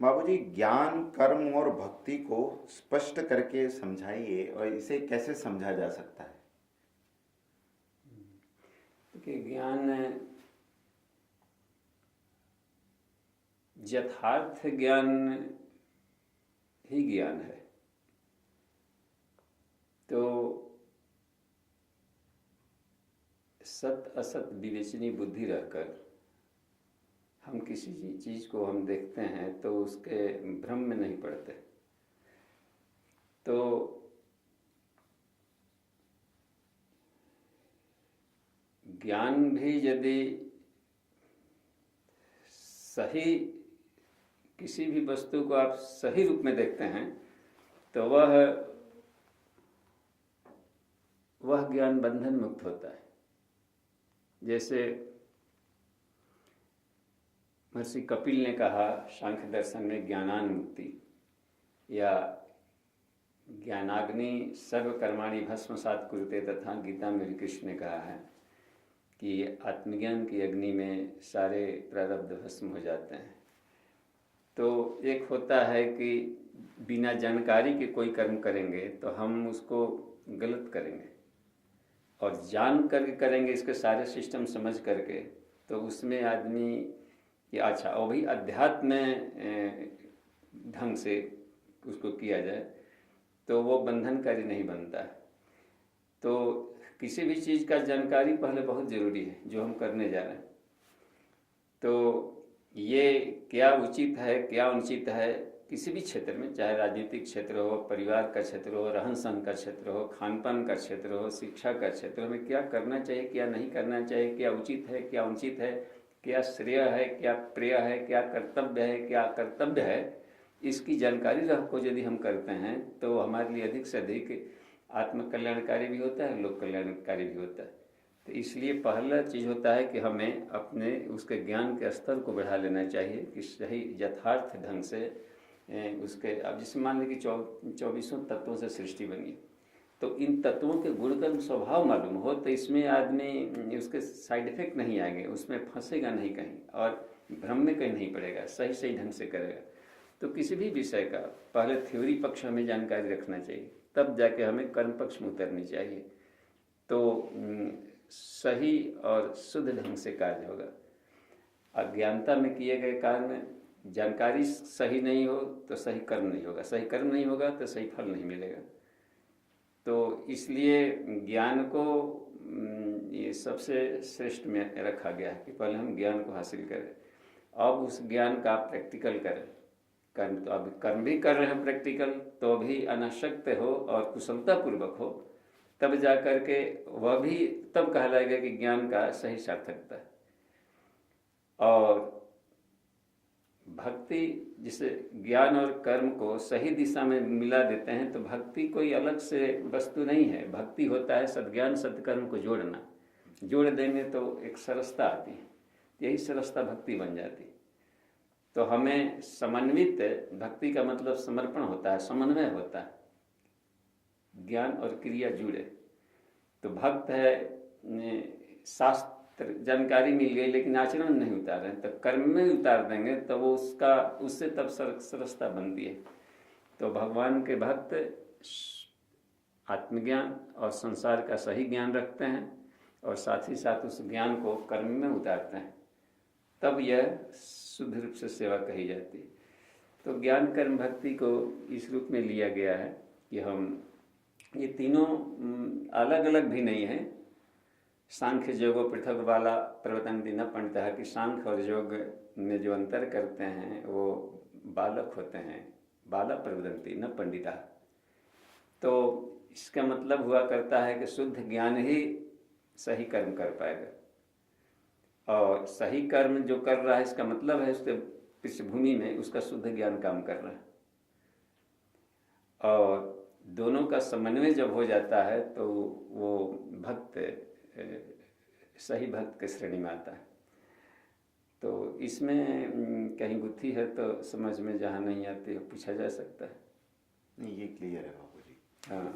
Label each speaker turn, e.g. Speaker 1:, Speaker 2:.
Speaker 1: बाबूजी, ज्ञान, कर्म और भक्ति को स्पष्ट करके समझाइए और इसे कैसे समझा जा सकता है।
Speaker 2: कि ज्ञान यथार्थ ज्ञान ही ज्ञान है। तो सत असत विवेचनी बुद्धि रहकर हम किसी चीज को हम देखते हैं तो उसके भ्रम में नहीं पड़ते। तो ज्ञान भी यदि सही किसी भी वस्तु को आप सही रूप में देखते हैं तो वह ज्ञान बंधन मुक्त होता है। जैसे महर्षि कपिल ने कहा सांख्य दर्शन में ज्ञानान्मुक्ति या ज्ञानाग्नि सर्व कर्माणि भस्मसात् कुरुते, तथा गीता में भी कृष्ण ने कहा है कि आत्मज्ञान की अग्नि में सारे प्रारब्ध भस्म हो जाते हैं। तो एक होता है कि बिना जानकारी के कोई कर्म करेंगे तो हम उसको गलत करेंगे, और जान करके करेंगे इसके सारे सिस्टम समझ करके, तो उसमें आदमी ये अच्छा और भी अध्यात्म ढंग से उसको किया जाए तो वो बंधनकारी नहीं बनता है। तो किसी भी चीज़ का जानकारी पहले बहुत ज़रूरी है जो हम करने जा रहे हैं। तो ये क्या उचित है क्या अनुचित है किसी भी क्षेत्र में, चाहे राजनीतिक क्षेत्र हो, परिवार का क्षेत्र हो, रहन सहन का क्षेत्र हो, खान पान का क्षेत्र हो, शिक्षा का क्षेत्र हो, में क्या करना चाहिए क्या नहीं करना चाहिए, क्या उचित है क्या अनुचित है, क्या श्रेय है क्या प्रिय है, क्या कर्तव्य है क्या कर्तव्य है, इसकी जानकारी रख को यदि हम करते हैं तो हमारे लिए अधिक से अधिक आत्म कल्याणकारी भी होता है, लोक कल्याणकारी भी होता है। तो इसलिए पहला चीज़ होता है कि हमें अपने उसके ज्ञान के स्तर को बढ़ा लेना चाहिए कि सही यथार्थ ढंग से उसके, अब जिसमें मान लीजिए कि 24 तत्वों से सृष्टि बनी, तो इन तत्वों के गुणकर्म स्वभाव मालूम हो तो इसमें आदमी उसके साइड इफेक्ट नहीं आएंगे, उसमें फंसेगा नहीं कहीं और भ्रम में कहीं नहीं पड़ेगा, सही सही ढंग से करेगा। तो किसी भी विषय का पहले थ्योरी पक्ष हमें जानकारी रखना चाहिए, तब जाके हमें कर्म पक्ष में उतरनी चाहिए। तो सही और शुद्ध ढंग से कार्य होगा। अज्ञानता में किए गए कार्य में जानकारी सही नहीं हो तो सही कर्म नहीं होगा, सही कर्म नहीं होगा तो सही फल नहीं मिलेगा। तो इसलिए ज्ञान को ये सबसे श्रेष्ठ में रखा गया है कि पहले हम ज्ञान को हासिल करें, अब उस ज्ञान का प्रैक्टिकल करें। कर्म तो अब कर्म भी कर रहे हैं प्रैक्टिकल, तो भी अनासक्त हो और कुशलता पूर्वक हो, तब जा कर के वह भी तब कहलाएगा कि ज्ञान का सही सार्थकता है। और भक्ति जिसे ज्ञान और कर्म को सही दिशा में मिला देते हैं, तो भक्ति कोई अलग से वस्तु नहीं है। भक्ति होता है सद्ज्ञान सत्कर्म को जोड़ना, जोड़ देंगे तो एक सरसता आती है, यही सरसता भक्ति बन जाती है। तो हमें समन्वित, भक्ति का मतलब समर्पण होता है, समन्वय होता है, ज्ञान और क्रिया जुड़े। तो भक्त है शास्त्र जानकारी मिल गई लेकिन आचरण नहीं उतार रहे, तो कर्म में उतार देंगे तो वो उससे तब सरसता बनती है। तो भगवान के भक्त आत्मज्ञान और संसार का सही ज्ञान रखते हैं और साथ ही साथ उस ज्ञान को कर्म में उतारते हैं, तब यह शुद्ध रूप से सेवा कही जाती है। तो ज्ञान कर्म भक्ति को इस रूप में लिया गया है कि हम ये तीनों अलग अलग भी नहीं है। सांख्य योगो पृथक वाला प्रवर्तन्ति न पंडितः, कि सांख्य और योग में जो अंतर करते हैं वो बालक होते हैं, बाला प्रवर्तन्ति न पंडितः। तो इसका मतलब हुआ करता है कि शुद्ध ज्ञान ही सही कर्म कर पाएगा, और सही कर्म जो कर रहा है इसका मतलब है उसके पृष्ठभूमि में उसका शुद्ध ज्ञान काम कर रहा है। और दोनों का समन्वय जब हो जाता है तो वो भक्त सही भक्त के श्रेणी में आता है। तो इसमें कहीं गुत्थी है तो समझ में जहाँ नहीं आती है पूछा जा सकता है।
Speaker 1: नहीं, ये क्लियर है बाबूजी।
Speaker 2: हाँ।